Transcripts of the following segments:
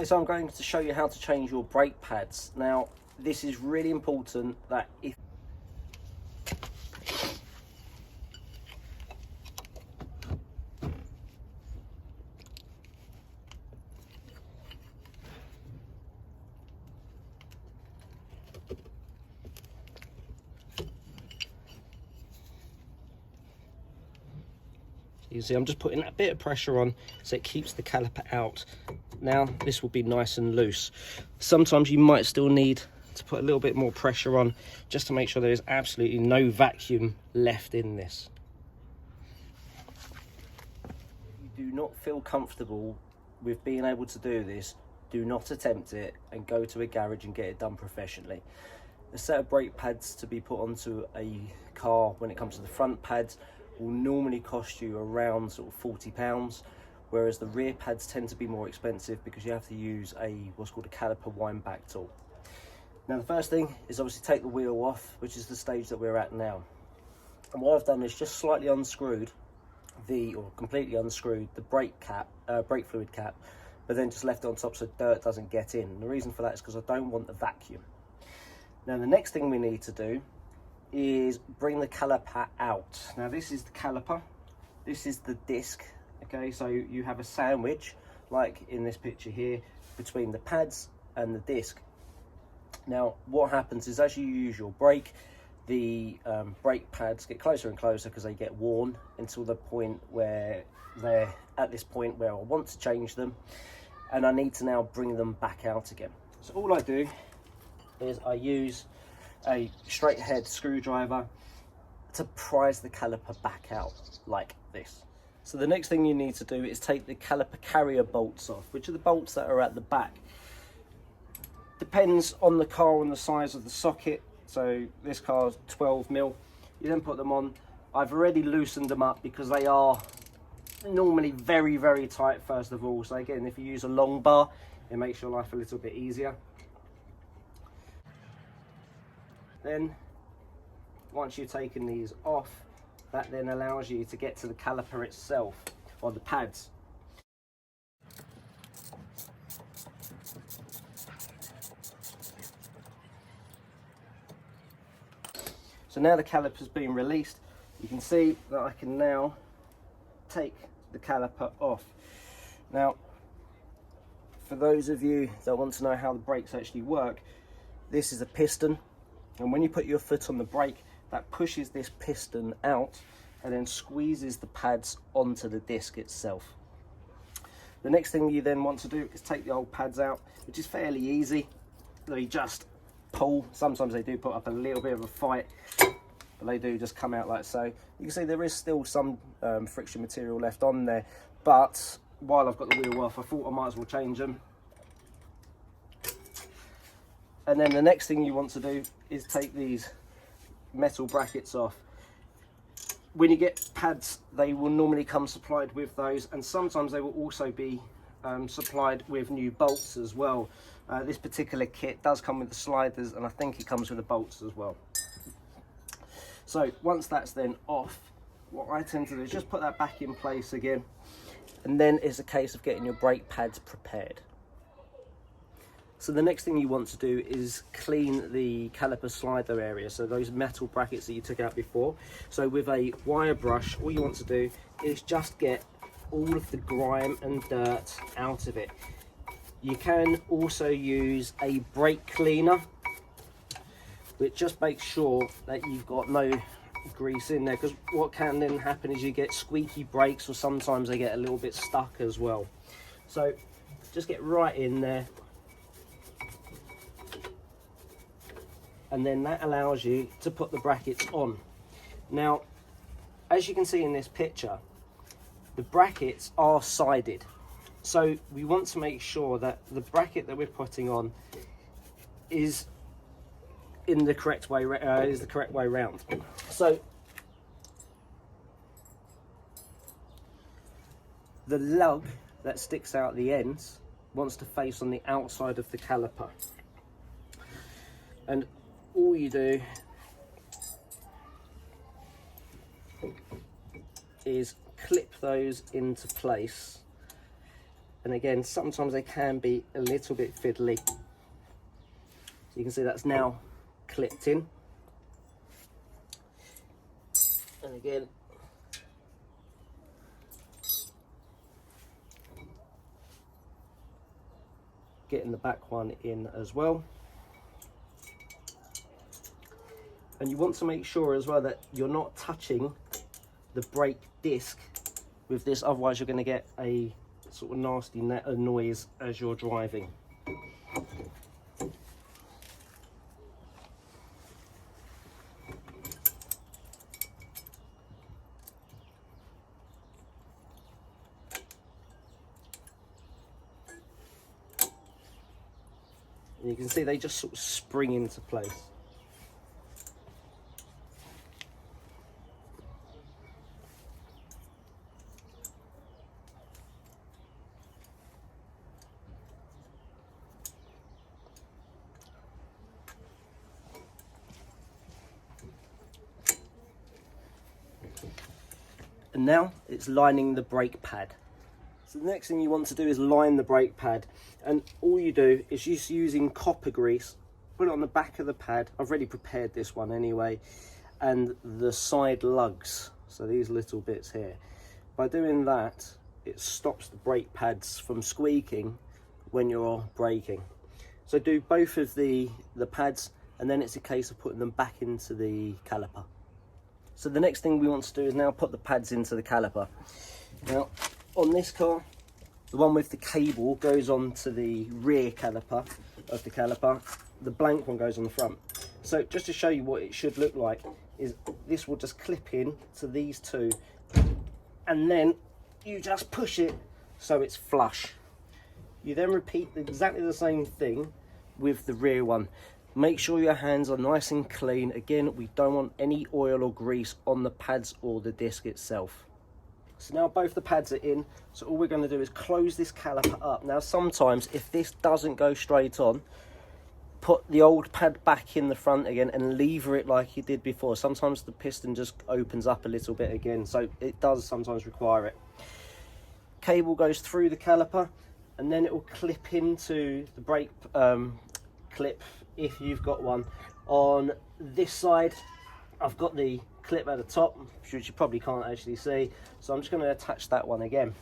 Okay, so I'm going to show you how to change your brake pads. Now, this is really important that if you see, I'm just putting a bit of pressure on so it keeps the caliper out. Now, this will be nice and loose. Sometimes you might still need to put a little bit more pressure on just to make sure there is absolutely no vacuum left in this. If you do not feel comfortable with being able to do this, do not attempt it and go to a garage and get it done professionally. A set of brake pads to be put onto a car when it comes to the front pads will normally cost you around sort of £40, whereas the rear pads tend to be more expensive because you have to use what's called a caliper wind back tool. Now, the first thing is obviously take the wheel off, which is the stage that we're at now. And what I've done is just slightly unscrewed or completely unscrewed the brake fluid cap, but then just left it on top so dirt doesn't get in. And the reason for that is because I don't want the vacuum. Now, the next thing we need to do is bring the caliper out. Now, this is the caliper, this is the disc. Okay, so you have a sandwich like in this picture here between the pads and the disc. Now, what happens is as you use your brake, the brake pads get closer and closer because they get worn until the point where they're at this point where I want to change them, and I need to now bring them back out again. So all I do is I use a straight head screwdriver to prise the caliper back out like this. So the next thing you need to do is take the caliper carrier bolts off, which are the bolts that are at the back. Depends on the car and the size of the socket. So this car's 12mm. You then put them on. I've already loosened them up because they are normally very, very tight first of all. So again, if you use a long bar, it makes your life a little bit easier. Then, once you've taken these off, that then allows you to get to the caliper itself, or the pads. So now the caliper's been released, you can see that I can now take the caliper off. Now, for those of you that want to know how the brakes actually work, this is a piston. And when you put your foot on the brake, that pushes this piston out and then squeezes the pads onto the disc itself. The next thing you then want to do is take the old pads out, which is fairly easy. They just pull. Sometimes they do put up a little bit of a fight, but they do just come out like so. You can see there is still some friction material left on there, but while I've got the wheel off, I thought I might as well change them. And then the next thing you want to do is take these metal brackets off. When you get pads, they will normally come supplied with those, and sometimes they will also be supplied with new bolts as well. This particular kit does come with the sliders, and I think it comes with the bolts as well. So once that's then off, what I tend to do is just put that back in place again, and then it's a case of getting your brake pads prepared. So the next thing you want to do is clean the caliper slider area, so those metal brackets that you took out before. So with a wire brush, all you want to do is just get all of the grime and dirt out of it. You can also use a brake cleaner, which just makes sure that you've got no grease in there, because what can then happen is you get squeaky brakes, or sometimes they get a little bit stuck as well. So just get right in there, and then that allows you to put the brackets on. Now, as you can see in this picture, the brackets are sided. So we want to make sure that the bracket that we're putting on is in the correct way, round. So the lug that sticks out the ends wants to face on the outside of the caliper. And all you do is clip those into place And again, sometimes they can be a little bit fiddly. So you can see that's now clipped in. And again, getting the back one in as well. And you want to make sure as well that you're not touching the brake disc with this, otherwise you're going to get a sort of nasty noise as you're driving. And you can see they just sort of spring into place. And now it's lining the brake pad. So the next thing you want to do is line the brake pad, and all you do is just using copper grease, put it on the back of the pad. I've already prepared this one anyway, and the side lugs, so these little bits here. By doing that, it stops the brake pads from squeaking when you're braking. So do both of the pads, and then it's a case of putting them back into the caliper. So the next thing we want to do is now put the pads into the caliper. Now, on this car, the one with the cable goes on to the rear caliper of the caliper. The blank one goes on the front. So just to show you what it should look like, is this will just clip in to these two, and then you just push it so it's flush. You then repeat exactly the same thing with the rear one. Make sure your hands are nice and clean. Again, we don't want any oil or grease on the pads or the disc itself. So now both the pads are in, so all we're going to do is close this caliper up. Now sometimes if this doesn't go straight on, put the old pad back in the front again and lever it like you did before. Sometimes the piston just opens up a little bit again, so it does sometimes require it. Cable goes through the caliper, and then it will clip into the brake clip if you've got one. On this side, I've got the clip at the top, which you probably can't actually see, so I'm just going to attach that one again.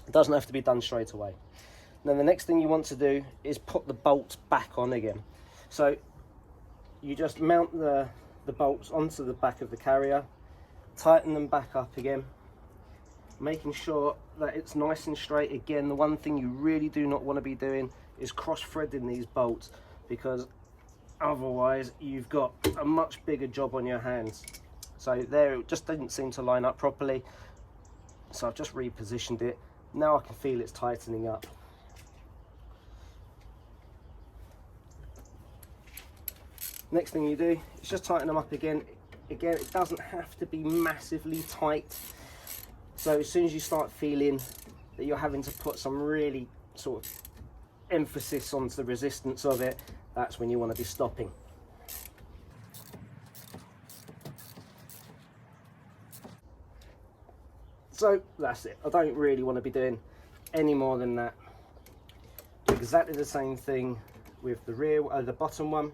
It doesn't have to be done straight away. Then the next thing you want to do is put the bolts back on again. So you just mount the bolts onto the back of the carrier, tighten them back up again, making sure that it's nice and straight. Again, the one thing you really do not want to be doing is cross-threading these bolts, because otherwise you've got a much bigger job on your hands. So there, it just didn't seem to line up properly, so I've just repositioned it. Now I can feel it's tightening up. Next thing you do is just tighten them up again. Again, it doesn't have to be massively tight. So as soon as you start feeling that you're having to put some really sort of emphasis onto the resistance of it, that's when you want to be stopping. So that's it. I don't really want to be doing any more than that. Do exactly the same thing with the rear, the bottom one.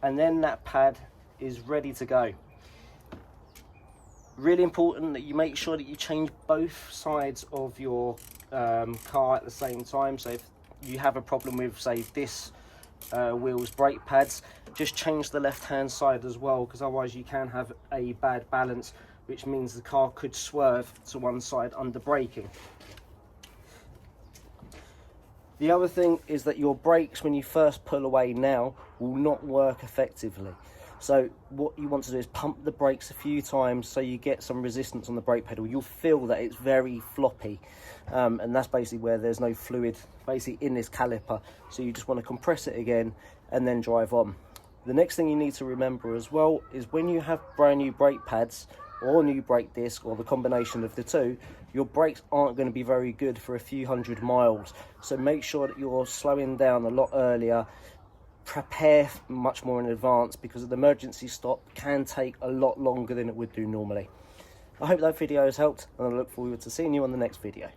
And then that pad is ready to go. Really important that you make sure that you change both sides of your car at the same time. So if you have a problem with, say, this wheel's brake pads, just change the left hand side as well, because otherwise you can have a bad balance, which means the car could swerve to one side under braking. The other thing is that your brakes, when you first pull away now, will not work effectively. So what you want to do is pump the brakes a few times so you get some resistance on the brake pedal. You'll feel that it's very floppy, and that's basically where there's no fluid basically in this caliper. So you just want to compress it again and then drive on. The next thing you need to remember as well is when you have brand new brake pads or new brake disc, or the combination of the two, your brakes aren't going to be very good for a few hundred miles. So make sure that you're slowing down a lot earlier. Prepare much more in advance, because an emergency stop can take a lot longer than it would do normally. I hope that video has helped, and I look forward to seeing you on the next video.